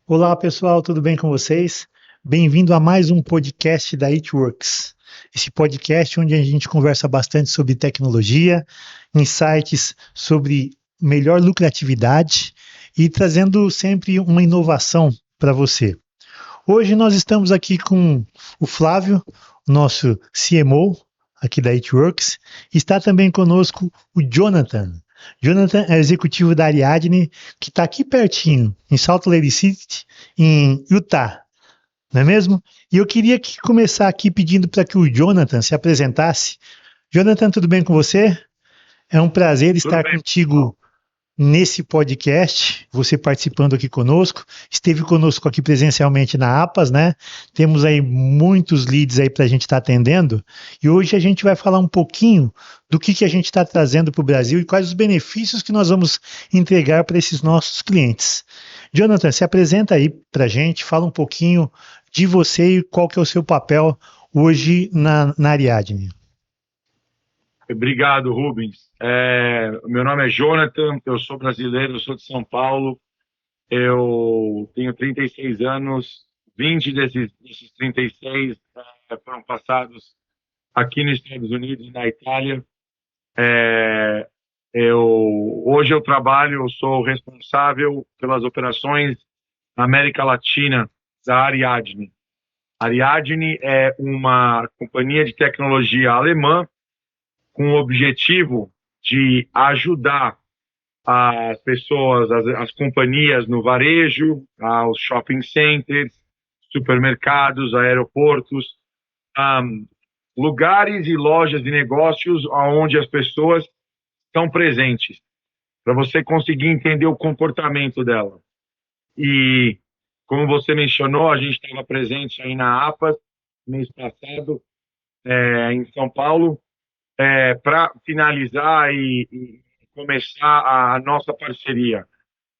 Olá pessoal, tudo bem com vocês? Bem-vindo a mais um podcast da It Works. Esse podcast onde a gente conversa bastante sobre tecnologia, insights sobre melhor lucratividade e trazendo sempre uma inovação para você. Hoje nós estamos aqui com o Flávio, nosso CMO aqui da It Works. Está também conosco o Jonathan. Jonathan é executivo da Ariadne, que está aqui pertinho, em Salt Lake City, em Utah, não é mesmo? E eu queria começar aqui pedindo para que o Jonathan se apresentasse. Jonathan, tudo bem com você? É um prazer Tudo estar bem, contigo nesse podcast, você participando aqui conosco, esteve conosco aqui presencialmente na APAS, né? Temos aí muitos leads aí para a gente estar atendendo, e hoje a gente vai falar um pouquinho do que a gente está trazendo para o Brasil e quais os benefícios que nós vamos entregar para esses nossos clientes. Jonathan, se apresenta aí para a gente, fala um pouquinho de você e qual que é o seu papel hoje na Ariadne. obrigado, Rubens. Meu nome é Jonathan, eu sou brasileiro, eu sou de São Paulo, eu tenho 36 anos, 20 desses 36 foram passados aqui nos Estados Unidos e na Itália. É, Hoje eu trabalho, eu sou responsável pelas operações na América Latina da Ariadne. Ariadne é uma companhia de tecnologia alemã com o objetivo de ajudar as pessoas, as companhias no varejo, aos shopping centers, supermercados, aeroportos, um, lugares e lojas de negócios onde as pessoas estão presentes, para você conseguir entender o comportamento dela. E, como você mencionou, a gente estava presente aí na APAS, mês passado, em São Paulo, para finalizar e começar a nossa parceria.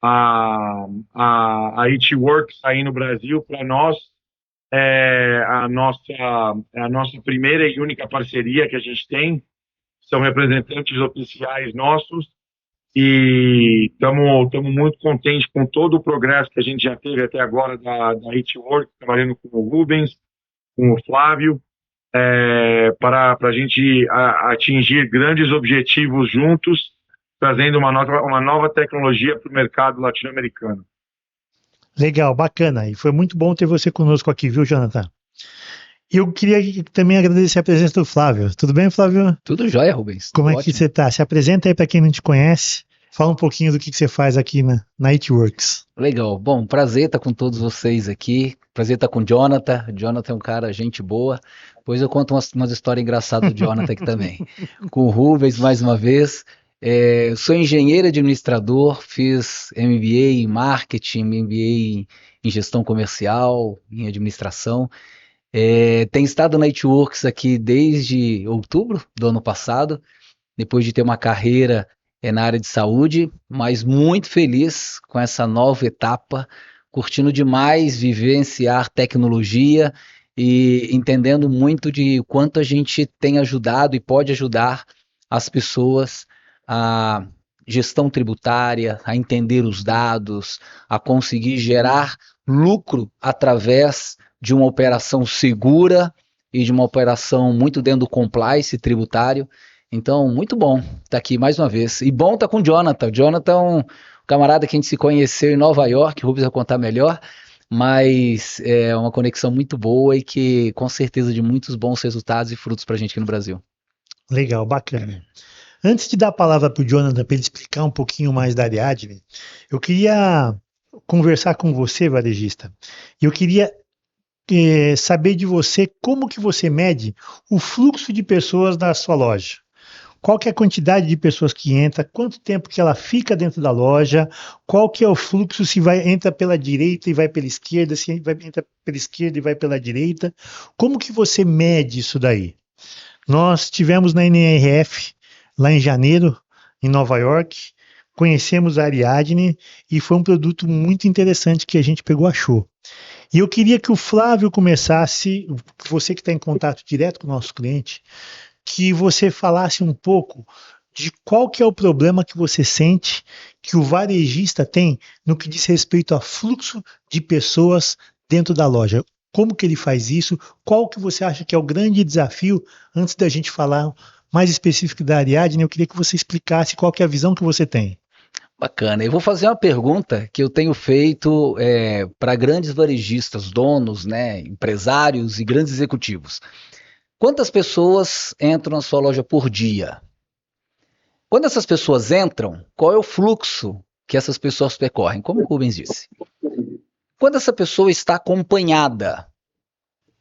A It Works aí no Brasil, para nós, é a nossa primeira e única parceria que a gente tem. São representantes oficiais nossos e estamos muito contentes com todo o progresso que a gente já teve até agora da It Works, trabalhando com o Rubens, com o Flávio, para a gente atingir grandes objetivos juntos, trazendo uma nova tecnologia para o mercado latino-americano. Legal, bacana. E foi muito bom ter você conosco aqui, viu, Jonathan? E eu queria também agradecer a presença do Flávio. Tudo bem, Flávio? Tudo jóia, Rubens. Como Tudo é que ótimo. você está? Se apresenta aí para quem não te conhece. Fala um pouquinho do que você faz aqui na It Works. Legal. Bom, prazer estar com todos vocês aqui. Prazer estar com o Jonathan. O Jonathan é um cara, gente boa. Depois eu conto umas histórias engraçadas do Jonathan aqui também. Com o Rubens, mais uma vez. Eu sou engenheiro administrador, fiz MBA em marketing, MBA em gestão comercial, em administração. Tenho estado na It Works aqui desde outubro do ano passado, depois de ter uma carreira na área de saúde, mas muito feliz com essa nova etapa, curtindo demais vivenciar tecnologia e entendendo muito de quanto a gente tem ajudado e pode ajudar as pessoas a gestão tributária, a entender os dados, a conseguir gerar lucro através de uma operação segura e de uma operação muito dentro do compliance tributário. Então, muito bom estar aqui mais uma vez. E bom estar com o Jonathan. O Jonathan é um camarada que a gente se conheceu em Nova York, o Rubens vai contar melhor, mas é uma conexão muito boa e que, com certeza, de muitos bons resultados e frutos para a gente aqui no Brasil. Legal, bacana. Antes de dar a palavra para o Jonathan para ele explicar um pouquinho mais da Ariadne, eu queria conversar com você, varejista. Eu queria saber de você como que você mede o fluxo de pessoas da sua loja. Qual que é a quantidade de pessoas que entra, quanto tempo que ela fica dentro da loja, qual que é o fluxo, se entra pela direita e vai pela esquerda, se entra pela esquerda e vai pela direita. Como que você mede isso daí? Nós tivemos na NRF lá em janeiro, em Nova York, conhecemos a Ariadne e foi um produto muito interessante que a gente pegou a show. E eu queria que o Flávio começasse, você que está em contato direto com o nosso cliente, que você falasse um pouco de qual que é o problema que você sente que o varejista tem no que diz respeito a fluxo de pessoas dentro da loja. Como que ele faz isso? Qual que você acha que é o grande desafio? Antes da gente falar mais específico da Ariadne, eu queria que você explicasse qual que é a visão que você tem. Bacana. Eu vou fazer uma pergunta que eu tenho feito para grandes varejistas, donos, né, empresários e grandes executivos. Quantas pessoas entram na sua loja por dia? Quando essas pessoas entram, qual é o fluxo que essas pessoas percorrem? Como o Rubens disse. Quando essa pessoa está acompanhada,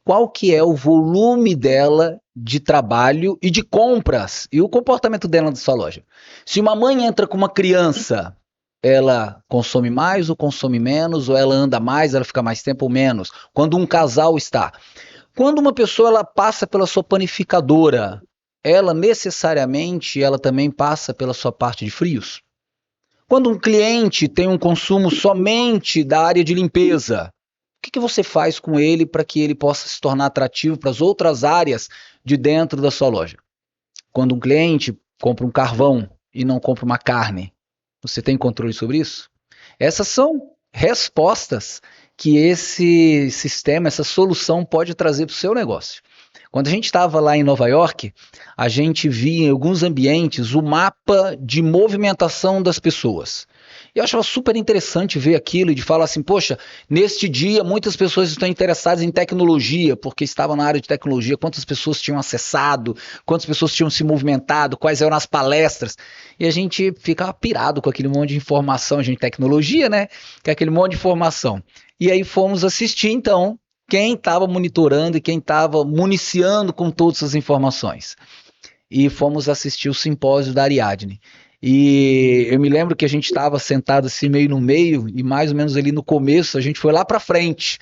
qual que é o volume dela de trabalho e de compras e o comportamento dela na sua loja? Se uma mãe entra com uma criança, ela consome mais ou consome menos, ou ela anda mais, ela fica mais tempo ou menos? Quando um casal está. Quando uma pessoa ela passa pela sua panificadora, ela necessariamente ela também passa pela sua parte de frios? Quando um cliente tem um consumo somente da área de limpeza, o que você faz com ele para que ele possa se tornar atrativo para as outras áreas de dentro da sua loja? Quando um cliente compra um carvão e não compra uma carne, você tem controle sobre isso? Essas são respostas que esse sistema, essa solução pode trazer para o seu negócio. Quando a gente estava lá em Nova York, a gente via em alguns ambientes o mapa de movimentação das pessoas. E eu achava super interessante ver aquilo e de falar assim, poxa, neste dia muitas pessoas estão interessadas em tecnologia, porque estavam na área de tecnologia, quantas pessoas tinham acessado, quantas pessoas tinham se movimentado, quais eram as palestras. E a gente ficava pirado com aquele monte de informação, a gente tecnologia, né? Que é aquele monte de informação. E aí fomos assistir, então, quem estava monitorando e quem estava municiando com todas essas informações. E fomos assistir o simpósio da Ariadne. E eu me lembro que a gente estava sentado assim meio no meio e mais ou menos ali no começo a gente foi lá para frente.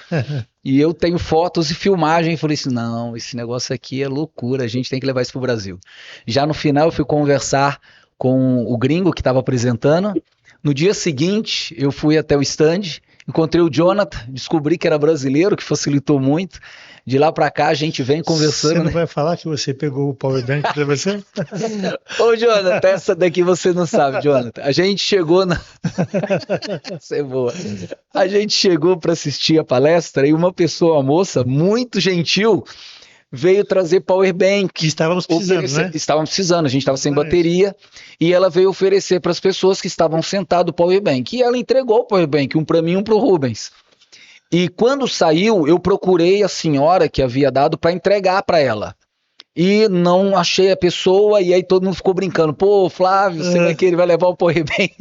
E eu tenho fotos e filmagem e falei assim, não, esse negócio aqui é loucura, a gente tem que levar isso para o Brasil. Já no final eu fui conversar com o gringo que estava apresentando. No dia seguinte eu fui até o stand, encontrei o Jonathan, descobri que era brasileiro, que facilitou muito. De lá pra cá a gente vem conversando. Você não vai falar que você pegou o power bank pra você? Ô, Jonathan, essa daqui você não sabe, Jonathan. A gente chegou na. Isso é boa. A gente chegou para assistir a palestra e uma pessoa, uma moça, muito gentil, veio trazer power bank. Que estávamos precisando, né? Estávamos precisando, a gente estava sem bateria. E ela veio oferecer para as pessoas que estavam sentadas o power bank. E ela entregou o power bank, um para mim e um para o Rubens. E quando saiu, eu procurei a senhora que havia dado para entregar para ela. E não achei a pessoa, e aí todo mundo ficou brincando. Pô, Flávio, será que ele vai levar o powerbank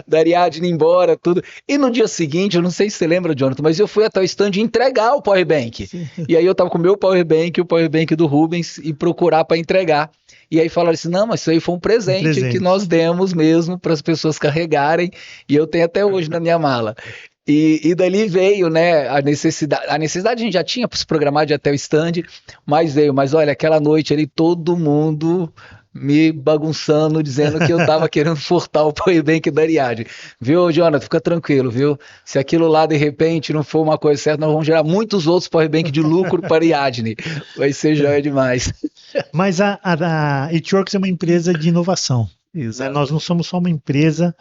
da Ariadne embora, tudo. E no dia seguinte, eu não sei se você lembra, Jonathan, mas eu fui até o stand entregar o powerbank. E aí eu tava com o meu powerbank e o powerbank do Rubens e procurar para entregar. E aí falaram assim, não, mas isso aí foi um presente que nós demos mesmo para as pessoas carregarem, e eu tenho até hoje na minha mala. E dali veio, né, a necessidade a gente já tinha para se programar de ir até o stand, mas veio, mas olha, aquela noite ali todo mundo me bagunçando, dizendo que eu estava querendo furtar o powerbank da Ariadne. Viu, Jonathan? Fica tranquilo, viu? Se aquilo lá de repente não for uma coisa certa, nós vamos gerar muitos outros powerbank de lucro para a Ariadne. Vai ser joia demais. Mas a It Works é uma empresa de inovação. Né? Nós não somos só uma empresa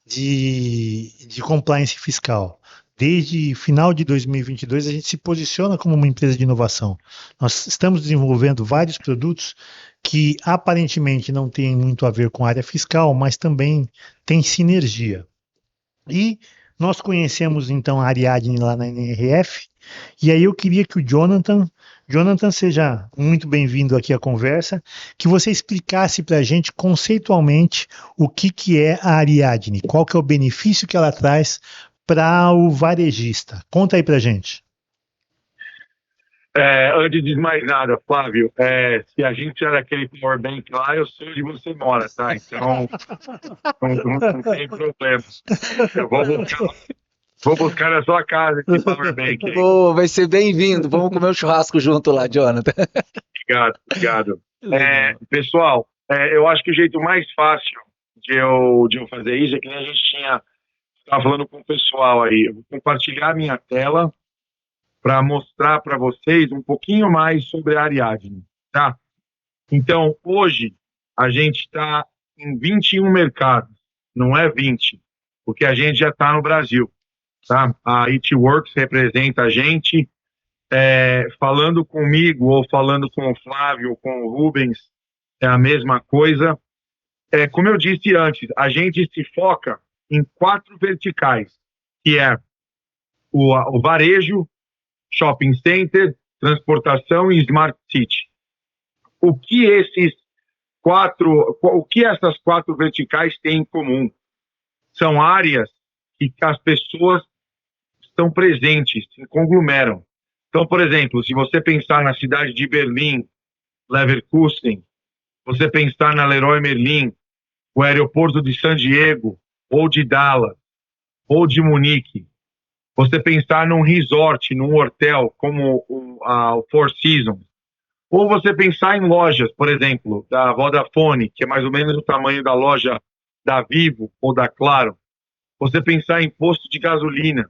de compliance fiscal. Desde final de 2022, a gente se posiciona como uma empresa de inovação. Nós estamos desenvolvendo vários produtos que aparentemente não têm muito a ver com a área fiscal, mas também têm sinergia. E nós conhecemos então a Ariadne lá na NRF, e aí eu queria que o Jonathan, seja muito bem-vindo aqui à conversa, que você explicasse para a gente conceitualmente o que é a Ariadne, qual que é o benefício que ela traz para o varejista. Conta aí para a gente. Antes de mais nada, Flávio, se a gente era aquele powerbank lá, eu sei onde você mora, tá? Então, não tem problema. Eu vou buscar na sua casa esse powerbank aí. Oh, vai ser bem-vindo. Vamos comer um churrasco junto lá, Jonathan. Obrigado. Pessoal, eu acho que o jeito mais fácil de eu fazer isso é que a gente estava falando com o pessoal aí. Eu vou compartilhar a minha tela para mostrar para vocês um pouquinho mais sobre a Ariadne, tá? Então, hoje, a gente está em 21 mercados, não é 20, porque a gente já está no Brasil, tá? A It Works representa a gente, falando comigo ou falando com o Flávio ou com o Rubens, é a mesma coisa. Como eu disse antes, a gente se foca em 4 verticais, que é o varejo, shopping center, transportação e smart city. O que essas 4 verticais têm em comum? São áreas que as pessoas estão presentes, se conglomeram. Então, por exemplo, se você pensar na cidade de Berlim, Leverkusen, você pensar na Leroy Merlin, o aeroporto de San Diego, ou de Dallas, ou de Munique, você pensar num resort, num hotel, como o Four Seasons, ou você pensar em lojas, por exemplo, da Vodafone, que é mais ou menos o tamanho da loja da Vivo ou da Claro, você pensar em posto de gasolina,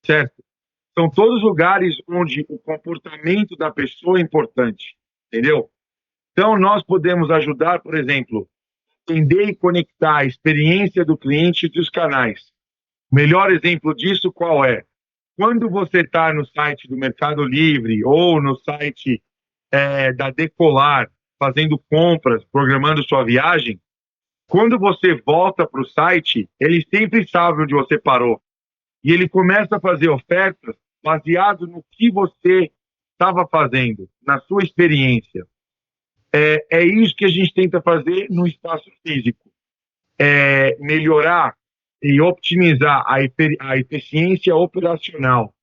certo? São todos lugares onde o comportamento da pessoa é importante, entendeu? Então, nós podemos ajudar, por exemplo, entender e conectar a experiência do cliente e dos canais. O melhor exemplo disso qual é? Quando você está no site do Mercado Livre ou no site da Decolar, fazendo compras, programando sua viagem, quando você volta para o site, ele sempre sabe onde você parou. E ele começa a fazer ofertas baseado no que você estava fazendo, na sua experiência. É isso que a gente tenta fazer no espaço físico. Melhorar e optimizar a eficiência operacional,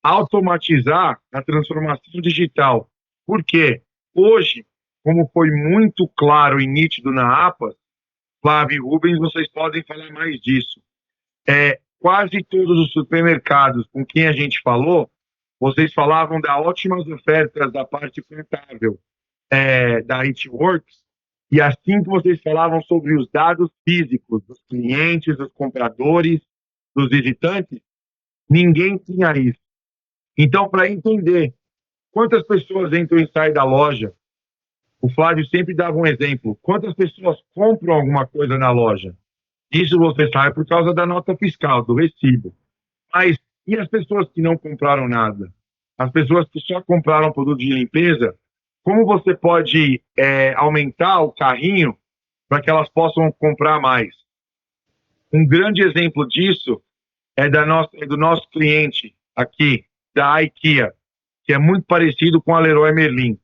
automatizar a transformação digital. Por quê? Hoje, como foi muito claro e nítido na APAS, Flávio e Rubens, vocês podem falar mais disso. Quase todos os supermercados com quem a gente falou, vocês falavam das ótimas ofertas da parte contábil da It Works, e assim que vocês falavam sobre os dados físicos dos clientes, dos compradores, dos visitantes, ninguém tinha isso. Então, para entender quantas pessoas entram e saem da loja, o Flávio sempre dava um exemplo. Quantas pessoas compram alguma coisa na loja? Isso você sabe por causa da nota fiscal, do recibo. Mas e as pessoas que não compraram nada? As pessoas que só compraram produto de limpeza, como você pode aumentar o carrinho para que elas possam comprar mais? Um grande exemplo disso é do nosso cliente aqui, da IKEA, que é muito parecido com a Leroy Merlin.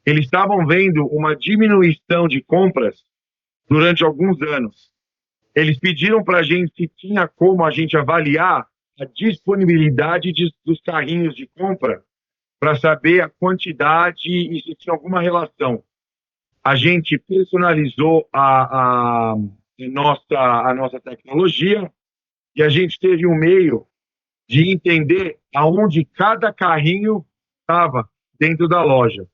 Eles estavam vendo uma diminuição de compras durante alguns anos. Eles pediram para a gente se tinha como a gente avaliar a disponibilidade dos carrinhos de compra para saber a quantidade e se tinha alguma relação. A gente personalizou a nossa tecnologia e a gente teve um meio de entender aonde cada carrinho estava dentro da loja.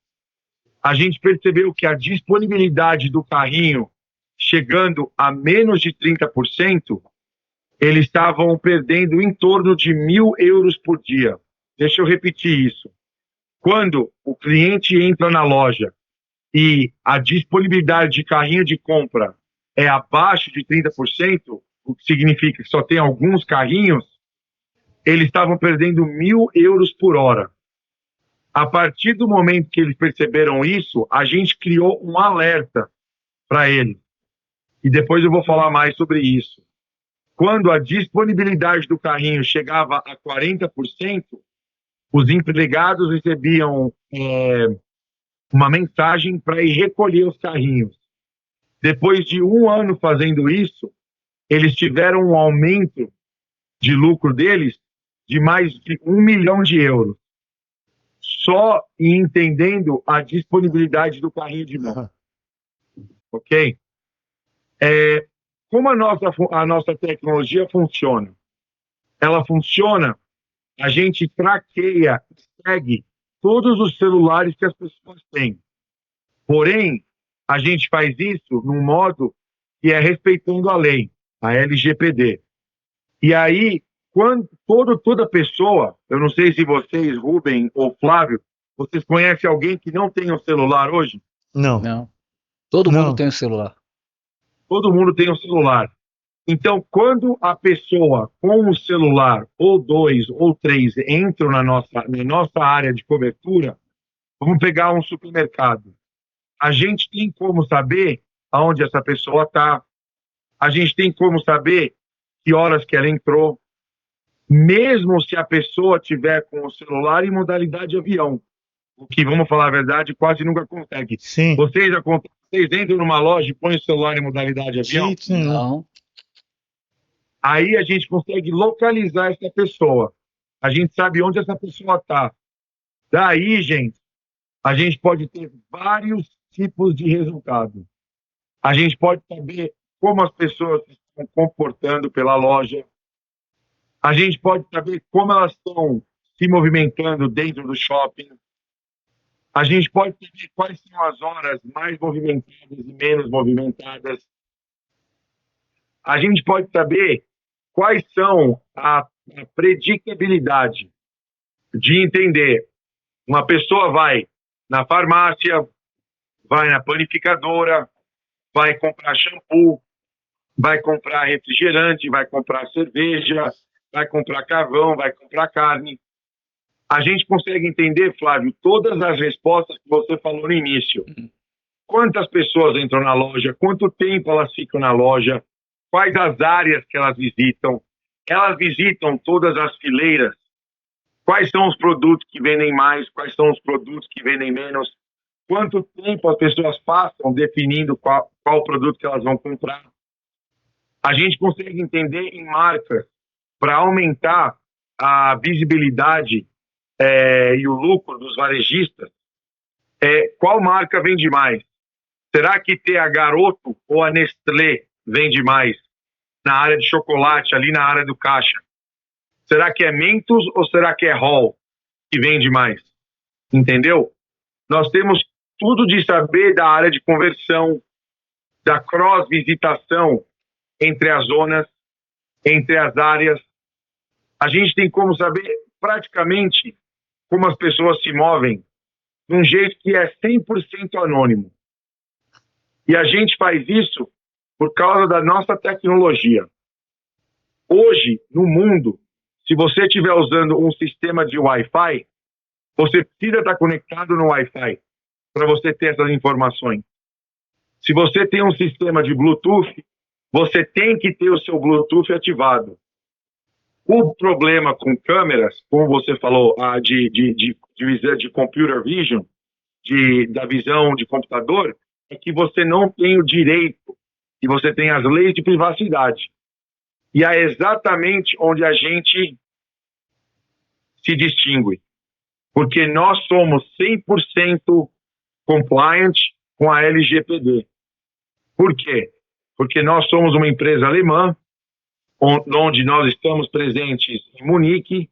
A gente percebeu que a disponibilidade do carrinho chegando a menos de 30%, eles estavam perdendo em torno de 1.000 euros por dia. Deixa eu repetir isso. Quando o cliente entra na loja e a disponibilidade de carrinho de compra é abaixo de 30%, o que significa que só tem alguns carrinhos, eles estavam perdendo 1.000 euros por hora. A partir do momento que eles perceberam isso, a gente criou um alerta para eles. E depois eu vou falar mais sobre isso. Quando a disponibilidade do carrinho chegava a 40%, os empregados recebiam uma mensagem para ir recolher os carrinhos. Depois de 1 ano fazendo isso, eles tiveram um aumento de lucro deles de mais de 1 milhão de euros. Só entendendo a disponibilidade do carrinho de mão. Ok? Como a nossa tecnologia funciona? Ela funciona, a gente traqueia, segue todos os celulares que as pessoas têm. Porém, a gente faz isso num modo que é respeitando a lei, a LGPD. E aí, quando toda pessoa, eu não sei se vocês, Rubem ou Flávio, vocês conhecem alguém que não tem um celular hoje? Não. Não. Todo Não. mundo tem um celular. todo mundo tem um celular. Então, quando a pessoa com um celular, ou 2, ou 3, entram na nossa área de cobertura, vamos pegar um supermercado. A gente tem como saber aonde essa pessoa está, a gente tem como saber que horas que ela entrou, mesmo se a pessoa tiver com o celular em modalidade avião, o que, vamos falar a verdade, quase nunca consegue. Sim. Vocês entram numa loja e põem o celular em modalidade avião? Não. Aí a gente consegue localizar essa pessoa. A gente sabe onde essa pessoa está. Daí, gente, a gente pode ter vários tipos de resultado. A gente pode saber como as pessoas se estão comportando pela loja. A gente pode saber como elas estão se movimentando dentro do shopping. A gente pode saber quais são as horas mais movimentadas e menos movimentadas. A gente pode saber quais são a predictabilidade de entender. Uma pessoa vai na farmácia, vai na panificadora, vai comprar shampoo, vai comprar refrigerante, vai comprar cerveja, vai comprar carvão, vai comprar carne. A gente consegue entender, Flávio, todas as respostas que você falou no início. Quantas pessoas entram na loja, quanto tempo elas ficam na loja, quais as áreas que elas visitam todas as fileiras, quais são os produtos que vendem mais, quais são os produtos que vendem menos, quanto tempo as pessoas passam definindo qual produto que elas vão comprar. A gente consegue entender em marcas para aumentar a visibilidade e o lucro dos varejistas, qual marca vende mais? Será que a Garoto ou a Nestlé vende mais na área de chocolate, ali na área do caixa? Será que é Mentos ou será que é Hall que vende mais? Entendeu? Nós temos tudo de saber da área de conversão, da cross-visitação entre as zonas, entre as áreas. A gente tem como saber praticamente como as pessoas se movem de um jeito que é 100% anônimo. E a gente faz isso por causa da nossa tecnologia. Hoje, no mundo, se você estiver usando um sistema de Wi-Fi, você precisa estar conectado no Wi-Fi para você ter essas informações. Se você tem um sistema de Bluetooth, você tem que ter o seu Bluetooth ativado. O problema com câmeras, como você falou, de computer vision, da visão de computador, é que você não tem o direito, e você tem as leis de privacidade. E é exatamente onde a gente se distingue. Porque nós somos 100% compliant com a LGPD. Por quê? Porque nós somos uma empresa alemã, onde nós estamos presentes em Munique,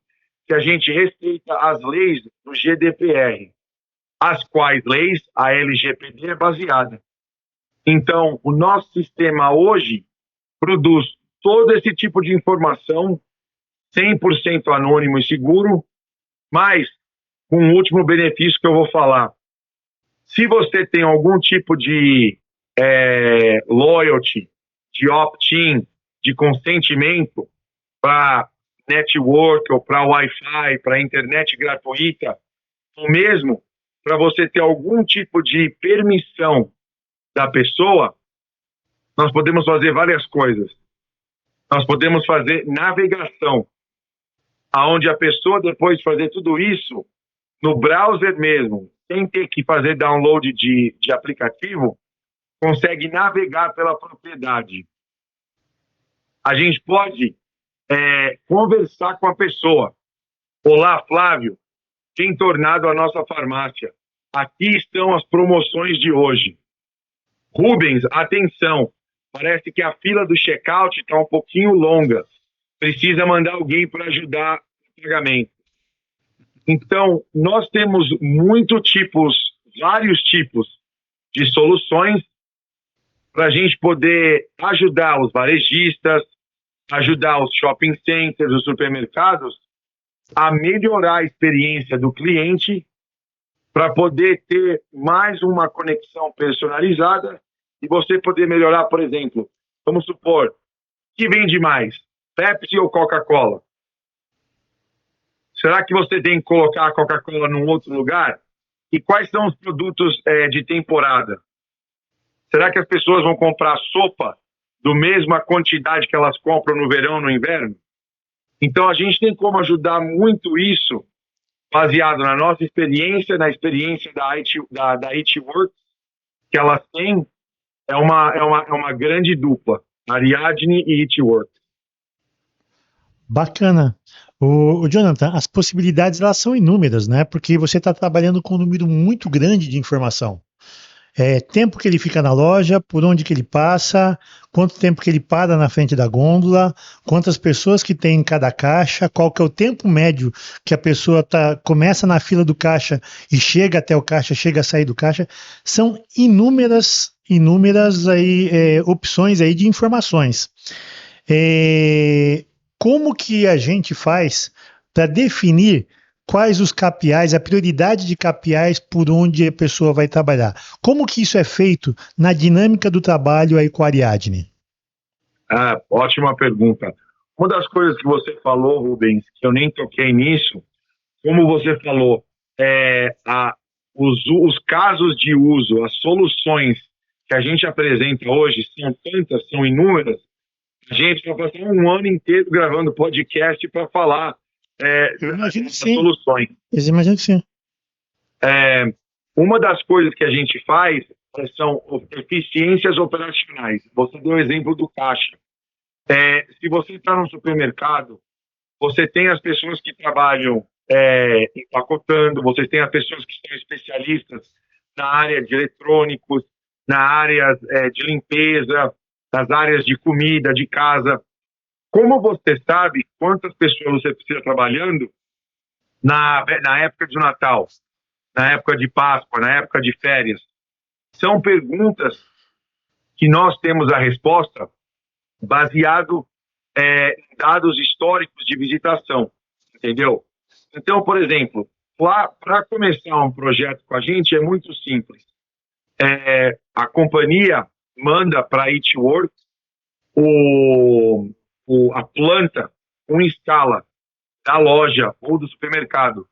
que a gente respeita as leis do GDPR, as quais leis a LGPD é baseada. Então, o nosso sistema hoje produz todo esse tipo de informação 100% anônimo e seguro, mas com um último benefício que eu vou falar. Se você tem algum tipo de loyalty, de opt-in, de consentimento para network ou para Wi-Fi, para internet gratuita, ou mesmo para você ter algum tipo de permissão da pessoa, nós podemos fazer várias coisas. Nós podemos fazer navegação, aonde a pessoa, depois de fazer tudo isso, no browser mesmo, sem ter que fazer download de aplicativo, consegue navegar pela propriedade. A gente pode conversar com a pessoa. Olá, Flávio, tem tornado a nossa farmácia. Aqui estão as promoções de hoje. Rubens, atenção, parece que a fila do checkout está um pouquinho longa. Precisa mandar alguém para ajudar no pagamento. Então, nós temos vários tipos de soluções para a gente poder ajudar os varejistas, ajudar os shopping centers, os supermercados, a melhorar a experiência do cliente para poder ter mais uma conexão personalizada e você poder melhorar, por exemplo, Vamos supor, que vende mais, Pepsi ou Coca-Cola? Será que você tem que colocar a Coca-Cola num outro lugar? E quais são os produtos de temporada? Será que as pessoas vão comprar sopa do mesma quantidade que elas compram no verão, no inverno? Então, a gente tem como ajudar muito isso, baseado na nossa experiência, na experiência da IT Works, que elas têm, é uma grande dupla, Ariadne e IT Works. Bacana. O Jonathan, as possibilidades elas são inúmeras, né? Porque você está trabalhando com um número muito grande de informação. Tempo que ele fica na loja, por onde que ele passa, quanto tempo que ele para na frente da gôndola, quantas pessoas que tem em cada caixa, qual que é o tempo médio que a pessoa começa na fila do caixa e chega até o caixa, chega a sair do caixa. São inúmeras aí, opções aí de informações. Como que a gente faz para definir quais os KPIs, a prioridade de KPIs por onde a pessoa vai trabalhar? Como que isso é feito na dinâmica do trabalho aí com a Ariadne? Ótima pergunta. Uma das coisas que você falou, Rubens, que eu nem toquei nisso, como você falou, os casos de uso, as soluções que a gente apresenta hoje são tantas, são inúmeras. A gente vai passar um ano inteiro gravando podcast para falar Eu imagino que das sim. soluções. Eu imagino que sim. Uma das coisas que a gente faz são eficiências operacionais. Você deu o exemplo do caixa. Se você está no supermercado, você tem as pessoas que trabalham empacotando, você tem as pessoas que são especialistas na área de eletrônicos, na área de limpeza, nas áreas de comida, de casa. Como você sabe quantas pessoas você precisa trabalhando na época de Natal, na época de Páscoa, na época de férias? São perguntas que nós temos a resposta baseado em dados históricos de visitação, entendeu? Então, por exemplo, para começar um projeto com a gente é muito simples. A companhia manda para a IT Works a planta com escala da loja ou do supermercado,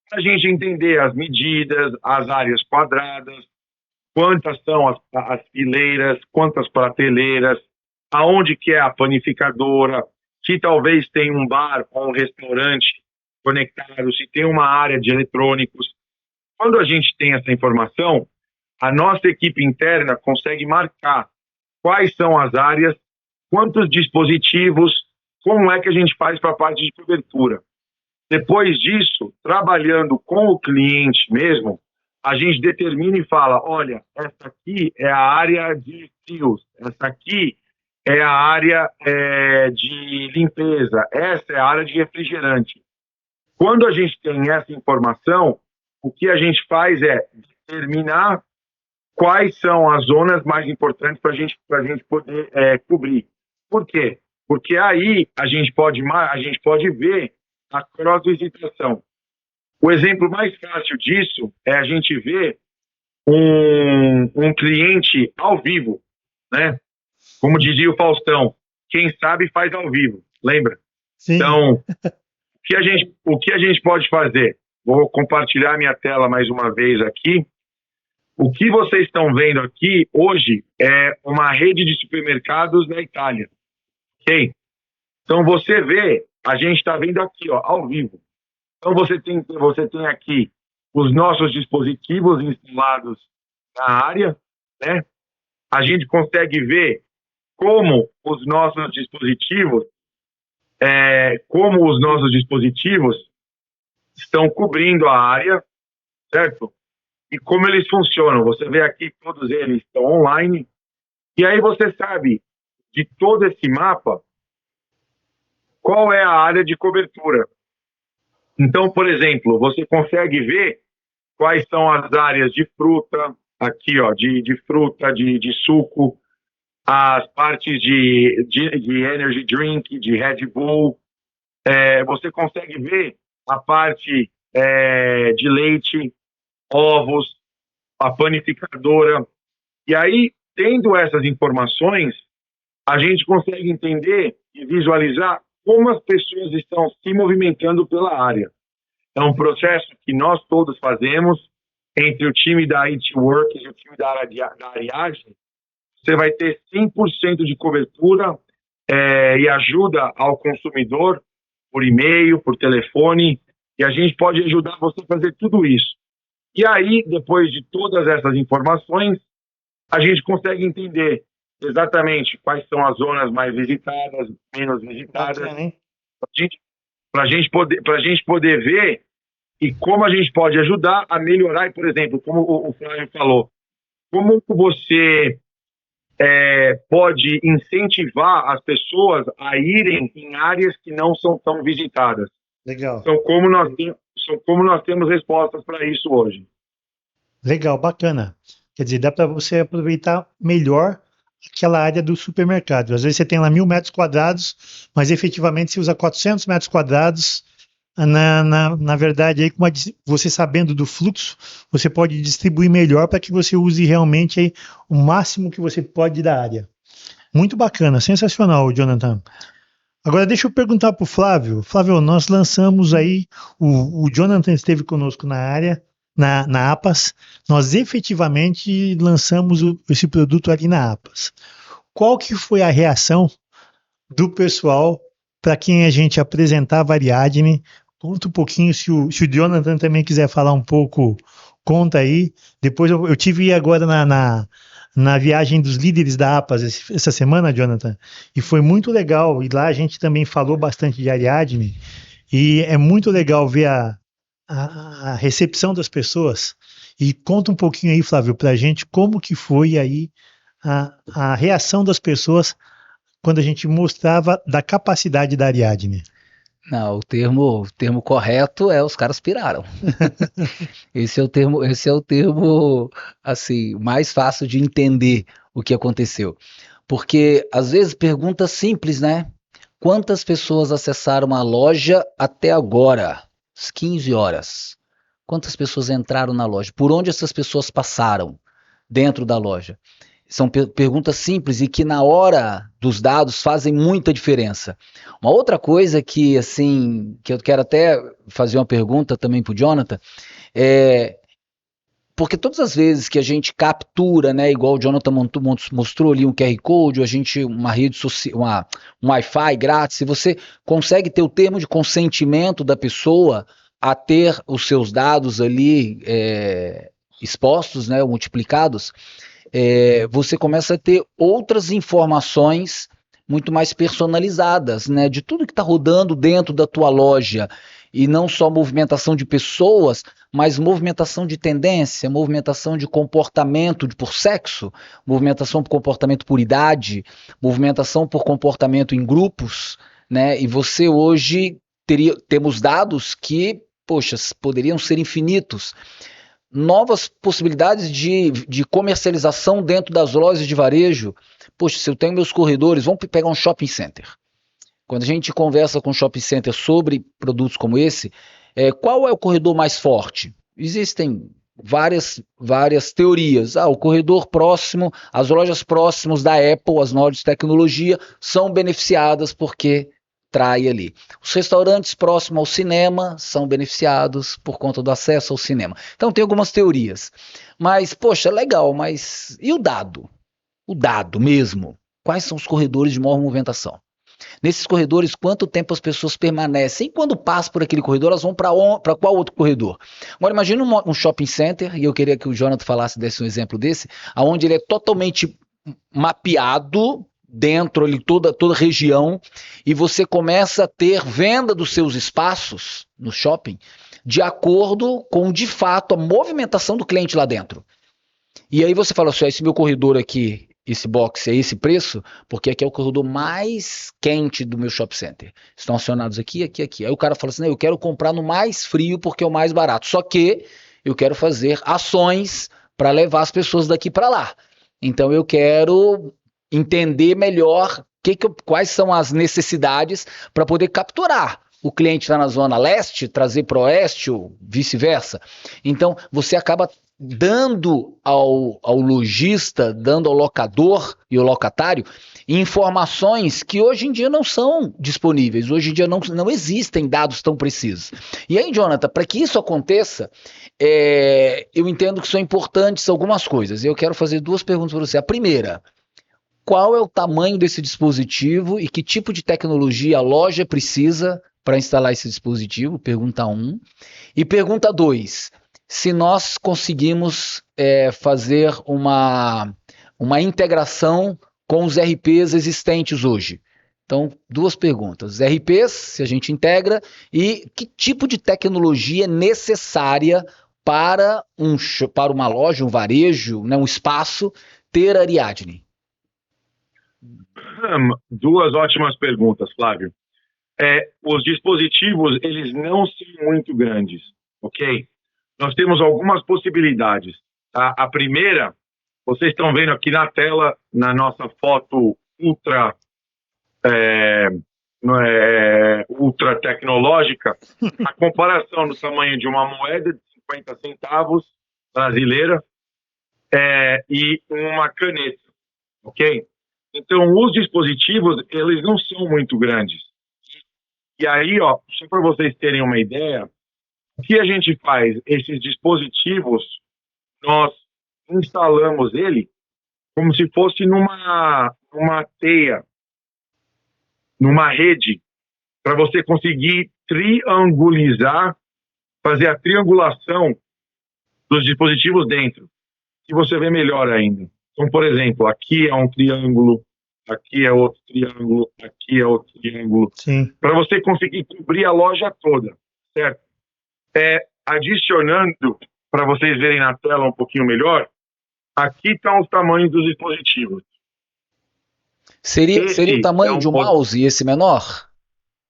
para a gente entender as medidas, as áreas quadradas, quantas são as fileiras, quantas prateleiras, aonde que é a panificadora, se talvez tem um bar ou um restaurante conectado, se tem uma área de eletrônicos. Quando a gente tem essa informação, a nossa equipe interna consegue marcar quais são as áreas, quantos dispositivos, como é que a gente faz para a parte de cobertura. Depois disso, trabalhando com o cliente mesmo, a gente determina e fala, olha, essa aqui é a área de fios, essa aqui é a área de limpeza, essa é a área de refrigerante. Quando a gente tem essa informação, o que a gente faz é determinar quais são as zonas mais importantes para a gente poder cobrir. Por quê? Porque aí a gente pode ver a cross-visitação. O exemplo mais fácil disso é a gente ver um cliente ao vivo, né? Como dizia o Faustão, quem sabe faz ao vivo, lembra? Sim. Então, o que a gente pode fazer? Vou compartilhar minha tela mais uma vez aqui. O que vocês estão vendo aqui hoje é uma rede de supermercados na Itália, ok? Então você vê, a gente está vendo aqui, ó, ao vivo. Então você tem aqui os nossos dispositivos instalados na área, né? A gente consegue ver como os nossos dispositivos estão cobrindo a área, certo? E como eles funcionam. Você vê aqui que todos eles estão online. E aí você sabe de todo esse mapa qual é a área de cobertura. Então, por exemplo, você consegue ver quais são as áreas de fruta, aqui, ó, de fruta, de suco, as partes de energy drink, de Red Bull. Você consegue ver a parte de leite, ovos, a panificadora. E aí, tendo essas informações, a gente consegue entender e visualizar como as pessoas estão se movimentando pela área. É um processo que nós todos fazemos entre o time da IT Works e o time da Ariadne. Você vai ter 100% de cobertura e ajuda ao consumidor por e-mail, por telefone, e a gente pode ajudar você a fazer tudo isso. E aí, depois de todas essas informações, a gente consegue entender exatamente quais são as zonas mais visitadas, menos visitadas, para a gente poder ver e como a gente pode ajudar a melhorar, por exemplo, como o Flávio falou, como você pode incentivar as pessoas a irem em áreas que não são tão visitadas. Legal. Então, como nós temos respostas para isso hoje. Legal, bacana. Quer dizer, dá para você aproveitar melhor aquela área do supermercado. Às vezes você tem lá 1.000 metros quadrados, mas efetivamente você usa 400 metros quadrados. Na verdade, aí, você sabendo do fluxo, você pode distribuir melhor para que você use realmente aí o máximo que você pode da área. Muito bacana, sensacional, Jonathan. Agora deixa eu perguntar para o Flávio. Flávio, nós lançamos aí, o Jonathan esteve conosco na área, na APAS, nós efetivamente lançamos esse produto ali na APAS. Qual que foi a reação do pessoal para quem a gente apresentava a Ariadne? Conta um pouquinho, se o Jonathan também quiser falar um pouco, conta aí. Depois eu tive agora na viagem dos líderes da APAS essa semana, Jonathan, e foi muito legal. E lá a gente também falou bastante de Ariadne, e é muito legal ver a recepção das pessoas. E conta um pouquinho aí, Flávio, pra gente como que foi aí a reação das pessoas quando a gente mostrava da capacidade da Ariadne. Não, o termo correto é os caras piraram. Esse é o termo assim, mais fácil de entender o que aconteceu. Porque às vezes pergunta simples, né? Quantas pessoas acessaram a loja até agora? Às 15 horas. Quantas pessoas entraram na loja? Por onde essas pessoas passaram dentro da loja? São perguntas simples e que na hora dos dados fazem muita diferença. Uma outra coisa que, assim, que eu quero até fazer uma pergunta também para o Jonathan, porque todas as vezes que a gente captura, né, igual o Jonathan mostrou ali um QR Code, uma rede social, um Wi-Fi grátis, se você consegue ter o termo de consentimento da pessoa a ter os seus dados ali expostos, né, multiplicados, você começa a ter outras informações muito mais personalizadas, né, de tudo que está rodando dentro da tua loja, e não só movimentação de pessoas, mas movimentação de tendência, movimentação de comportamento por sexo, movimentação por comportamento por idade, movimentação por comportamento em grupos, né, e você hoje temos dados que, poxa, poderiam ser infinitos. Novas possibilidades de comercialização dentro das lojas de varejo. Poxa, se eu tenho meus corredores, vamos pegar um shopping center. Quando a gente conversa com shopping center sobre produtos como esse, qual é o corredor mais forte? Existem várias teorias. O corredor próximo, as lojas próximas da Apple, as lojas de tecnologia, são beneficiadas porque trai ali. Os restaurantes próximos ao cinema são beneficiados por conta do acesso ao cinema. Então tem algumas teorias. Mas, poxa, legal, mas e o dado? O dado mesmo. Quais são os corredores de maior movimentação? Nesses corredores, quanto tempo as pessoas permanecem? E quando passam por aquele corredor, elas vão para qual outro corredor? Agora, imagina um shopping center, e eu queria que o Jonathan desse um exemplo desse, onde ele é totalmente mapeado dentro ali, toda região, e você começa a ter venda dos seus espaços no shopping de acordo com, de fato, a movimentação do cliente lá dentro. E aí você fala assim, esse meu corredor aqui, esse box é esse preço, porque aqui é o corredor mais quente do meu shopping center. Estão acionados aqui, aqui, aqui. Aí o cara fala assim, eu quero comprar no mais frio porque é o mais barato. Só que eu quero fazer ações para levar as pessoas daqui para lá. Então eu quero entender melhor quais são as necessidades para poder capturar. O cliente está na zona leste, trazer para o oeste ou vice-versa. Então, você acaba dando ao lojista, dando ao locador e ao locatário informações que hoje em dia não são disponíveis, hoje em dia não existem dados tão precisos. E aí, Jonathan, para que isso aconteça, eu entendo que são importantes algumas coisas. Eu quero fazer duas perguntas para você. A primeira, qual é o tamanho desse dispositivo e que tipo de tecnologia a loja precisa para instalar esse dispositivo? Pergunta 1. E pergunta 2, se nós conseguimos fazer uma integração com os RPs existentes hoje. Então, duas perguntas. RPs, se a gente integra, e que tipo de tecnologia é necessária para uma loja, um varejo, né, um espaço, ter Ariadne? Duas ótimas perguntas, Flávio. Os dispositivos, eles não são muito grandes, ok? Nós temos algumas possibilidades. A primeira, vocês estão vendo aqui na tela, na nossa foto ultra tecnológica, a comparação do tamanho de uma moeda de 50 centavos brasileira e uma caneta, ok? Então, os dispositivos, eles não são muito grandes. E aí, ó, só para vocês terem uma ideia, o que a gente faz? Esses dispositivos, nós instalamos ele como se fosse numa teia, numa rede, para você conseguir fazer a triangulação dos dispositivos dentro, que você vê melhor ainda. Então, por exemplo, aqui é um triângulo, aqui é outro triângulo, aqui é outro triângulo, para você conseguir cobrir a loja toda, certo? Adicionando, para vocês verem na tela um pouquinho melhor, aqui estão os tamanhos dos dispositivos. Seria o tamanho de um mouse esse menor?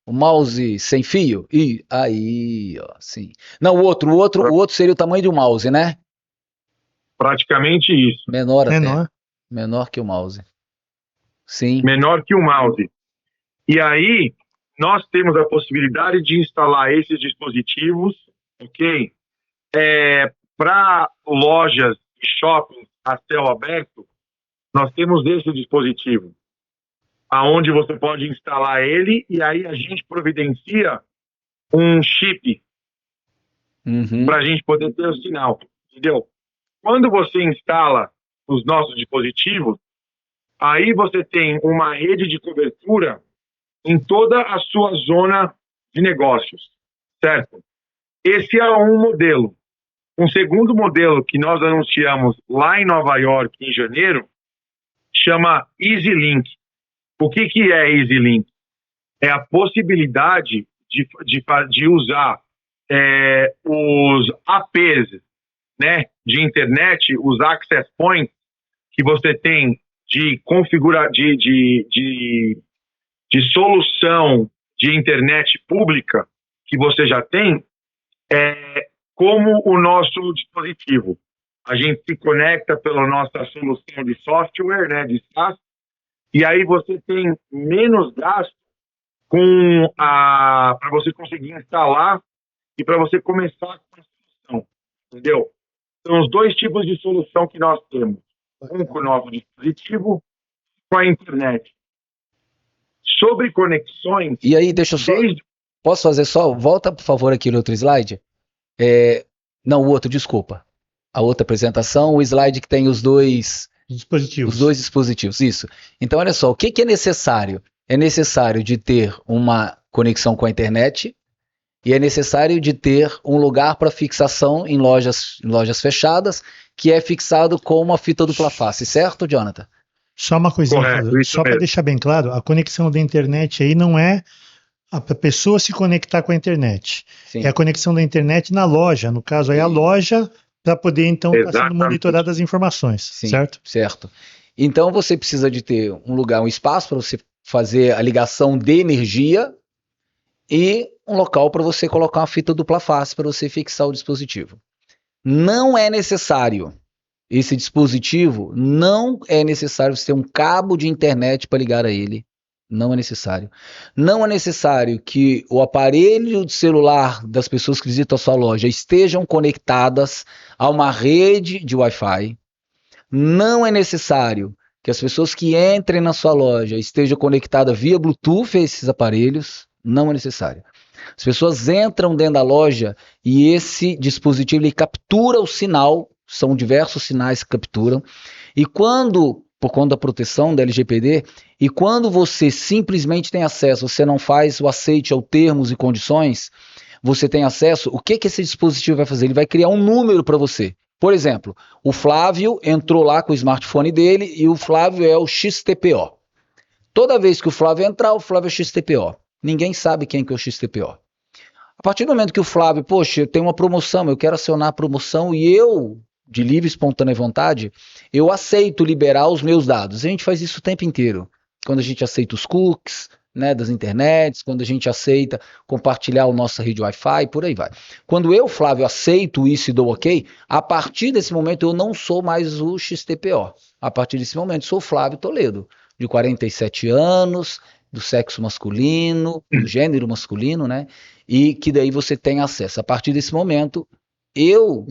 O mouse sem fio? E aí, ó, sim. Não, o outro seria o tamanho de um mouse, né? Praticamente isso. Menor até. Menor que o mouse. Sim. Menor que o mouse. E aí, nós temos a possibilidade de instalar esses dispositivos, ok? Para lojas e shoppings a céu aberto, nós temos esse dispositivo, aonde você pode instalar ele e aí a gente providencia um chip para a gente poder ter o sinal, entendeu? Quando você instala os nossos dispositivos, aí você tem uma rede de cobertura em toda a sua zona de negócios, certo? Esse é um modelo. Um segundo modelo que nós anunciamos lá em Nova York, em janeiro, chama EasyLink. O que é EasyLink? É a possibilidade de usar os APs, né, de internet, os access points que você tem de solução de internet pública que você já tem, como o nosso dispositivo. A gente se conecta pela nossa solução de software, né, de SaaS, e aí você tem menos gasto para você conseguir instalar e para você começar com a solução, entendeu? São os dois tipos de solução que nós temos. Um com o nosso dispositivo, com a internet. Sobre conexões... E aí, deixa eu só... Posso fazer só? Volta, por favor, aqui no outro slide. Não, o outro, desculpa. A outra apresentação, o slide que tem os dois dispositivos. Os dois dispositivos, isso. Então, olha só, o que é necessário? É necessário de ter uma conexão com a internet e é necessário de ter um lugar para fixação em lojas fechadas, que é fixado com uma fita dupla face, certo, Jonathan? Só uma coisinha, só para deixar bem claro, a conexão da internet aí não é a pessoa se conectar com a internet. Sim. É a conexão da internet na loja, no caso aí a loja, para poder então estar sendo monitorada as informações, sim, certo? Certo. Então você precisa de ter um lugar, um espaço para você fazer a ligação de energia e um local para você colocar uma fita dupla face para você fixar o dispositivo. Não é necessário, esse dispositivo, não é necessário você ter um cabo de internet para ligar a ele. Não é necessário. Não é necessário que o aparelho de celular das pessoas que visitam a sua loja estejam conectadas a uma rede de Wi-Fi. Não é necessário que as pessoas que entrem na sua loja estejam conectadas via Bluetooth a esses aparelhos. Não é necessário. As pessoas entram dentro da loja e esse dispositivo ele captura o sinal, são diversos sinais que capturam, e quando, por conta da proteção da LGPD, e quando você simplesmente tem acesso, você não faz o aceite aos termos e condições, você tem acesso, o que esse dispositivo vai fazer? Ele vai criar um número para você. Por exemplo, o Flávio entrou lá com o smartphone dele e o Flávio é o XTPO. Toda vez que o Flávio entrar, o Flávio é XTPO. Ninguém sabe quem que é o XTPO. A partir do momento que o Flávio, poxa, eu tenho uma promoção, eu quero acionar a promoção e eu, de livre e espontânea vontade, eu aceito liberar os meus dados. A gente faz isso o tempo inteiro. Quando a gente aceita os cookies, né, das internets, quando a gente aceita compartilhar a nossa rede Wi-Fi, por aí vai. Quando eu, Flávio, aceito isso e dou ok, a partir desse momento eu não sou mais o XTPO. A partir desse momento sou o Flávio Toledo, de 47 anos, do sexo masculino, do gênero masculino, né? E que daí você tem acesso. A partir desse momento, eu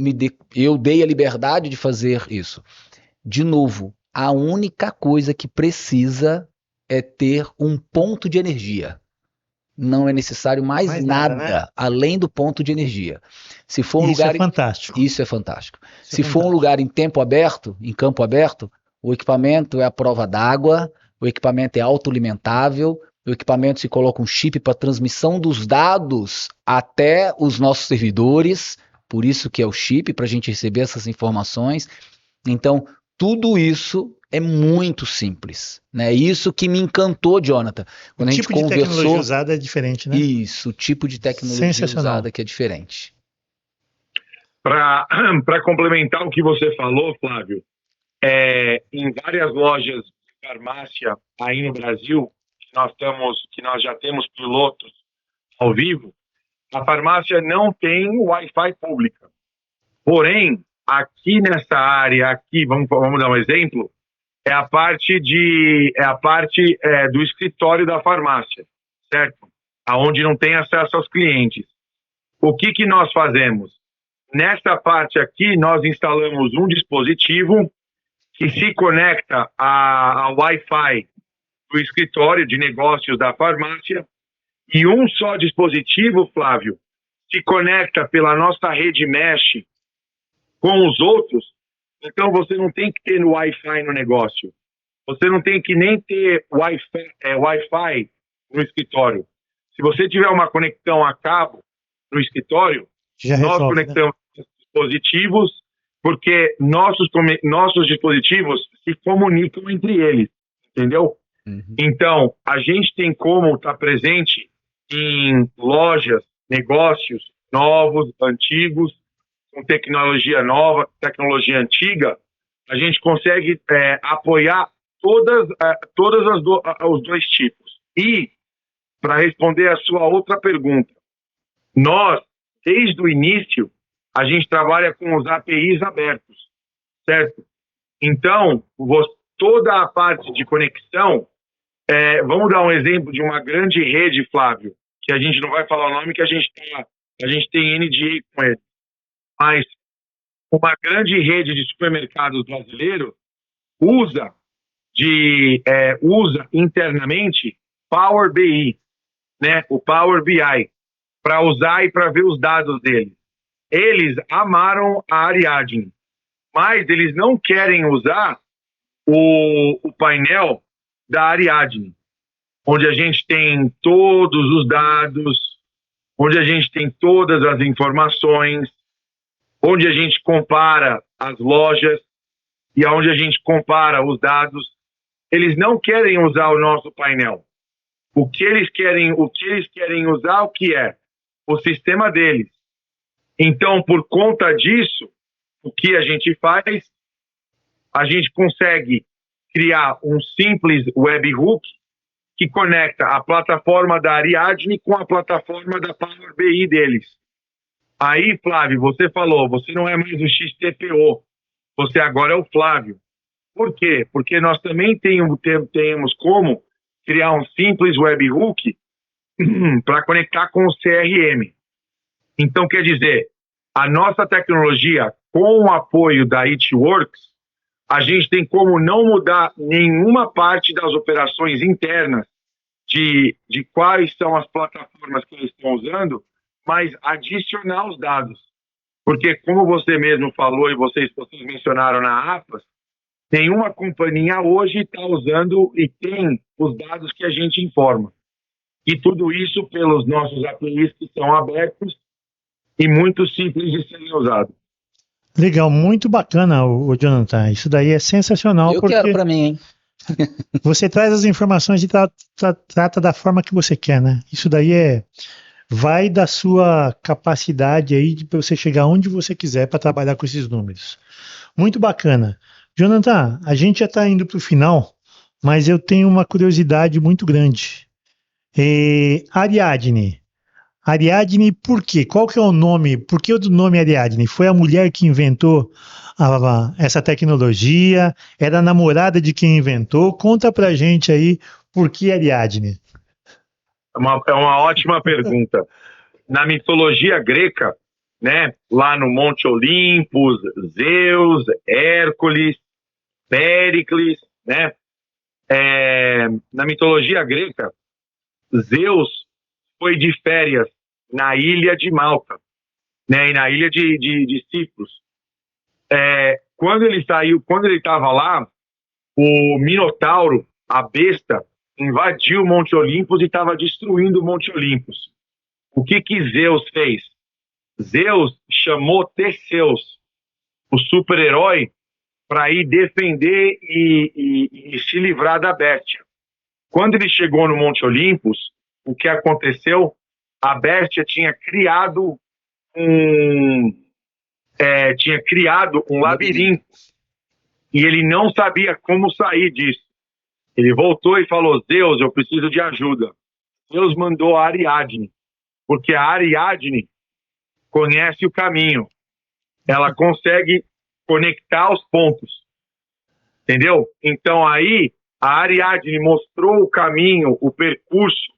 dei a liberdade de fazer isso. De novo, a única coisa que precisa é ter um ponto de energia. Não é necessário mais nada, né? Além do ponto de energia. Se for um lugar, é fantástico. Isso é fantástico. Se for um lugar em tempo aberto, em campo aberto, o equipamento é à prova d'água, o equipamento é autoalimentável, o equipamento se coloca um chip para transmissão dos dados até os nossos servidores, por isso que é o chip, para a gente receber essas informações. Então, tudo isso é muito simples, né? Isso que me encantou, Jonathan. Quando a gente conversou, de tecnologia usada é diferente, né? Isso, o tipo de tecnologia usada que é diferente. Para complementar o que você falou, Flávio, em várias lojas de farmácia aí no Brasil, que nós já temos pilotos ao vivo, a farmácia não tem Wi-Fi pública. Porém, aqui nessa área, aqui, vamos dar um exemplo, é a parte do escritório da farmácia, certo? Aonde não tem acesso aos clientes. O que nós fazemos? Nesta parte aqui, nós instalamos um dispositivo que se conecta ao Wi-Fi do escritório de negócios da farmácia, e um só dispositivo, Flávio, se conecta pela nossa rede mesh com os outros. Então você não tem que ter Wi-Fi no negócio. Você não tem que nem ter Wi-Fi no escritório. Se você tiver uma conexão a cabo no escritório, nós conectamos dispositivos, porque nossos dispositivos se comunicam entre eles, entendeu? Então, a gente tem como estar presente em lojas, negócios novos, antigos, com tecnologia nova, tecnologia antiga. A gente consegue apoiar os dois tipos. E, para responder a sua outra pergunta, nós, desde o início, a gente trabalha com os APIs abertos, certo? Então, toda a parte de conexão, vamos dar um exemplo de uma grande rede, Flávio, que a gente não vai falar o nome, que a gente tem NDA com ele, mas uma grande rede de supermercados brasileiros usa internamente Power BI, né? O Power BI, para usar e para ver os dados deles. Eles amaram a Ariadne, mas eles não querem usar o painel da Ariadne, onde a gente tem todos os dados, onde a gente tem todas as informações, onde a gente compara as lojas e onde a gente compara os dados. Eles não querem usar o nosso painel. O que eles querem usar, o que é? O sistema deles. Então, por conta disso, o que a gente faz? A gente consegue criar um simples webhook que conecta a plataforma da Ariadne com a plataforma da Power BI deles. Aí, Flávio, você falou, você não é mais o XTPO, você agora é o Flávio. Por quê? Porque nós também temos como criar um simples webhook para conectar com o CRM. Então, quer dizer, a nossa tecnologia, com o apoio da It-Works, a gente tem como não mudar nenhuma parte das operações internas de quais são as plataformas que eles estão usando, mas adicionar os dados. Porque, como você mesmo falou e vocês mencionaram na APAS, nenhuma companhia hoje está usando e tem os dados que a gente informa. E tudo isso pelos nossos APIs que são abertos e muito simples de serem usados. Legal, muito bacana, o Jonathan. Isso daí é sensacional. Eu porque quero para mim, hein? você traz as informações e trata da forma que você quer, né? Isso daí vai da sua capacidade aí de você chegar onde você quiser para trabalhar com esses números. Muito bacana. Jonathan, a gente já está indo para o final, mas eu tenho uma curiosidade muito grande. Ariadne. Ariadne, por quê? Qual que é o nome? Por que o nome Ariadne? Foi a mulher que inventou essa tecnologia? Era a namorada de quem inventou? Conta pra gente aí por que Ariadne. É uma ótima pergunta. Na mitologia grega, né, lá no Monte Olympus, Zeus, Hércules, Péricles, né? Na mitologia grega, Zeus foi de férias na ilha de Malta, né, e na ilha de Cipros. Quando ele estava lá, o Minotauro, a besta, invadiu o Monte Olympus e estava destruindo o Monte Olympus. O que Zeus fez? Zeus chamou Teseus, o super-herói, para ir defender e se livrar da Béstia. Quando ele chegou no Monte Olympus, o que aconteceu? A Béstia tinha criado um labirinto e ele não sabia como sair disso. Ele voltou e falou: Zeus, eu preciso de ajuda. Zeus mandou a Ariadne, porque a Ariadne conhece o caminho. Ela consegue conectar os pontos. Entendeu? Então aí a Ariadne mostrou o caminho, o percurso,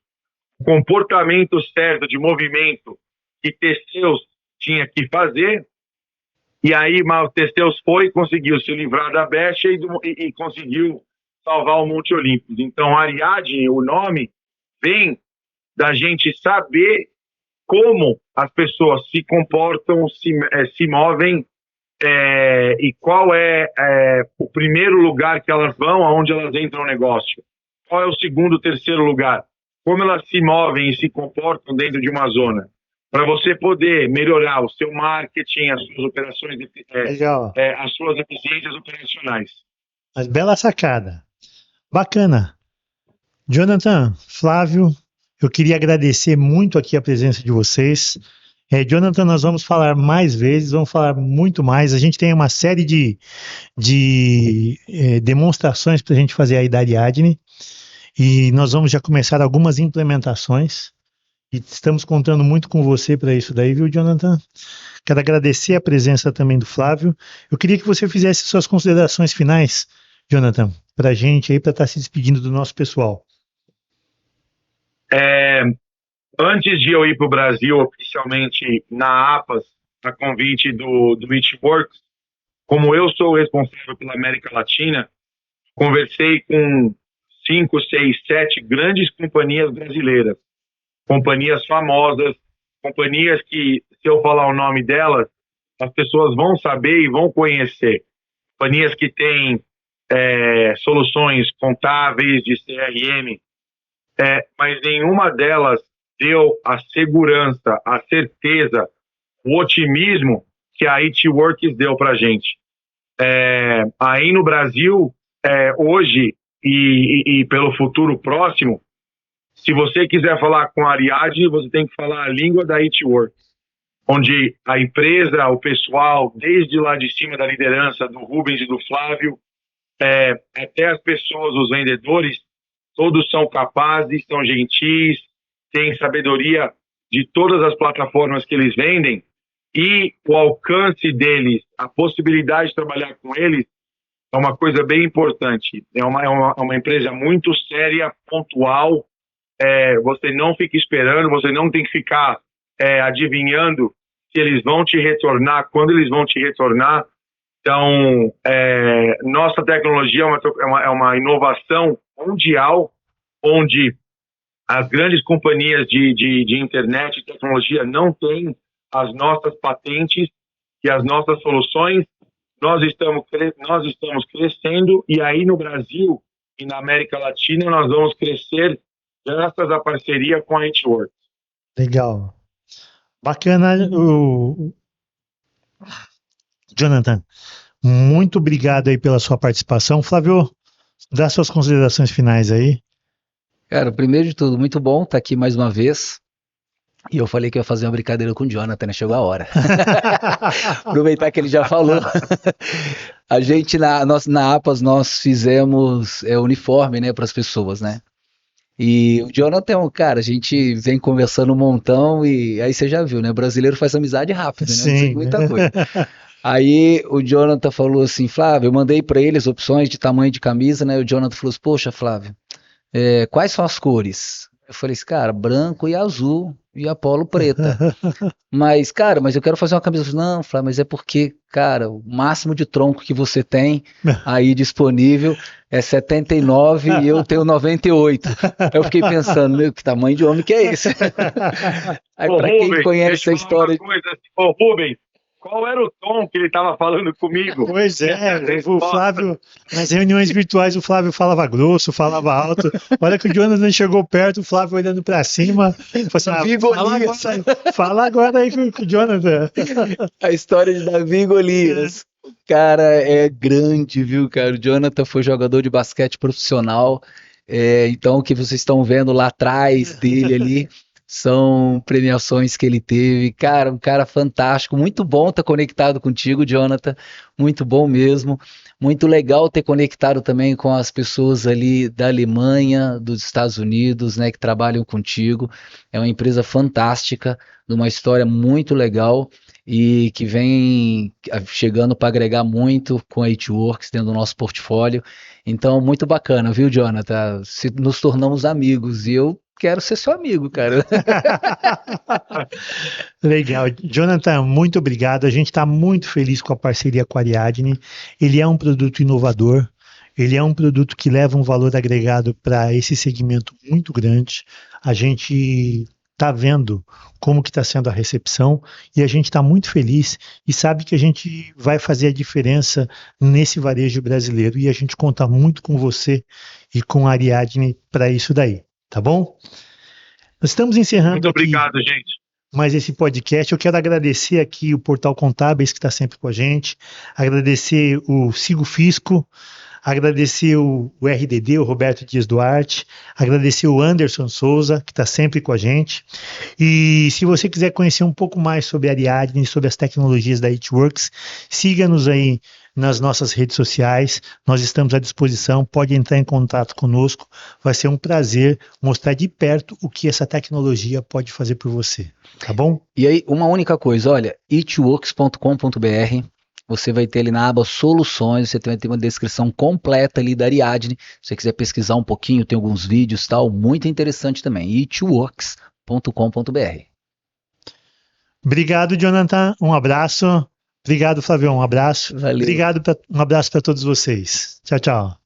o comportamento certo de movimento que Teseus tinha que fazer. E aí Teseus foi e conseguiu se livrar da Béstia e conseguiu salvar o Monte Olympus. Então Ariadne, o nome, vem da gente saber como as pessoas se comportam, se movem, e qual é o primeiro lugar que elas vão, aonde elas entram no negócio. Qual é o segundo, terceiro lugar? Como elas se movem e se comportam dentro de uma zona. Para você poder melhorar o seu marketing, as suas operações, as suas eficiências operacionais. Mas bela sacada. Bacana. Jonathan, Flávio, eu queria agradecer muito aqui a presença de vocês. Jonathan, nós vamos falar mais vezes, vamos falar muito mais. A gente tem uma série de demonstrações para a gente fazer aí da Ariadne e nós vamos já começar algumas implementações e estamos contando muito com você para isso daí, viu, Jonathan? Quero agradecer a presença também do Flávio. Eu queria que você fizesse suas considerações finais, Jonathan, para a gente aí, para estar se despedindo do nosso pessoal. Antes de eu ir para o Brasil oficialmente na APAS, a convite do It-Works, como eu sou responsável pela América Latina, conversei com 5, 6, 7 grandes companhias brasileiras, companhias famosas, companhias que, se eu falar o nome delas, as pessoas vão saber e vão conhecer. Companhias que têm soluções contábeis de CRM, mas nenhuma delas deu a segurança, a certeza, o otimismo que a It-Works deu para a gente. Aí no Brasil, hoje e pelo futuro próximo, se você quiser falar com a Ariadne, você tem que falar a língua da It-Works, onde a empresa, o pessoal, desde lá de cima da liderança do Rubens e do Flávio, até as pessoas, os vendedores, todos são capazes, são gentis, têm sabedoria de todas as plataformas que eles vendem, e o alcance deles, a possibilidade de trabalhar com eles, é uma coisa bem importante. É uma empresa muito séria, pontual. Você não fica esperando, você não tem que ficar adivinhando se eles vão te retornar, quando eles vão te retornar. Então, nossa tecnologia é uma inovação mundial, onde as grandes companhias de internet e tecnologia não têm as nossas patentes e as nossas soluções. Nós estamos crescendo, e aí no Brasil e na América Latina nós vamos crescer graças à parceria com a H-Works. Legal. Bacana, Jonathan. Muito obrigado aí pela sua participação. Flávio, dá suas considerações finais aí. Cara, primeiro de tudo, muito bom estar aqui mais uma vez. E eu falei que ia fazer uma brincadeira com o Jonathan, né? Chegou a hora. Aproveitar que ele já falou. A gente, na APAS, nós fizemos uniforme, né, para as pessoas, né? E o Jonathan, cara, a gente vem conversando um montão e aí você já viu, né? O brasileiro faz amizade rápido, né? Não precisa de muita coisa. Aí o Jonathan falou assim, Flávio, eu mandei para ele as opções de tamanho de camisa, né? O Jonathan falou assim, poxa, Flávio, quais são as cores? Eu falei assim, cara, branco e azul e a polo preta. Mas, cara, eu quero fazer uma camisa. Eu falei, não, Flávio, mas é porque, cara, o máximo de tronco que você tem aí disponível é 79 e eu tenho 98. Eu fiquei pensando, meu, que tamanho de homem que é esse? Aí, pra quem conhece a história... Rubens, qual era o tom que ele estava falando comigo? Pois o Flávio, nas reuniões virtuais, o Flávio falava grosso, falava alto. Olha que o Jonathan chegou perto, o Flávio olhando para cima. Assim, fala agora aí com o Jonathan. A história de Davi e Golias. O cara é grande, viu, cara? O Jonathan foi jogador de basquete profissional. Então, o que vocês estão vendo lá atrás dele ali são premiações que ele teve. Cara, um cara fantástico. Muito bom estar conectado contigo, Jonathan. Muito bom mesmo. Muito legal ter conectado também com as pessoas ali da Alemanha, dos Estados Unidos, né, que trabalham contigo. É uma empresa fantástica, de uma história muito legal e que vem chegando para agregar muito com a H-Works dentro do nosso portfólio. Então, muito bacana, viu, Jonathan? Nos tornamos amigos e eu quero ser seu amigo, cara. Legal. Jonathan, muito obrigado. A gente está muito feliz com a parceria com a Ariadne. Ele é um produto inovador, ele é um produto que leva um valor agregado para esse segmento muito grande. A gente está vendo como que está sendo a recepção e a gente está muito feliz e sabe que a gente vai fazer a diferença nesse varejo brasileiro e a gente conta muito com você e com a Ariadne para isso daí. Tá bom? Nós estamos encerrando. Muito obrigado, gente. Mais esse podcast. Eu quero agradecer aqui o Portal Contábeis, que está sempre com a gente, agradecer o Sigo Fisco, agradecer o RDD, o Roberto Dias Duarte, agradecer o Anderson Souza, que está sempre com a gente. E se você quiser conhecer um pouco mais sobre a Ariadne, sobre as tecnologias da H-Works, siga-nos aí nas nossas redes sociais, nós estamos à disposição, pode entrar em contato conosco, vai ser um prazer mostrar de perto o que essa tecnologia pode fazer por você, tá bom? E aí, uma única coisa, olha, itworks.com.br, você vai ter ali na aba soluções, você vai ter uma descrição completa ali da Ariadne, se você quiser pesquisar um pouquinho, tem alguns vídeos e tal, muito interessante também, itworks.com.br. Obrigado, Jonathan, um abraço. Obrigado, Flávio, um abraço. Valeu. Obrigado, um abraço para todos vocês. Tchau, tchau.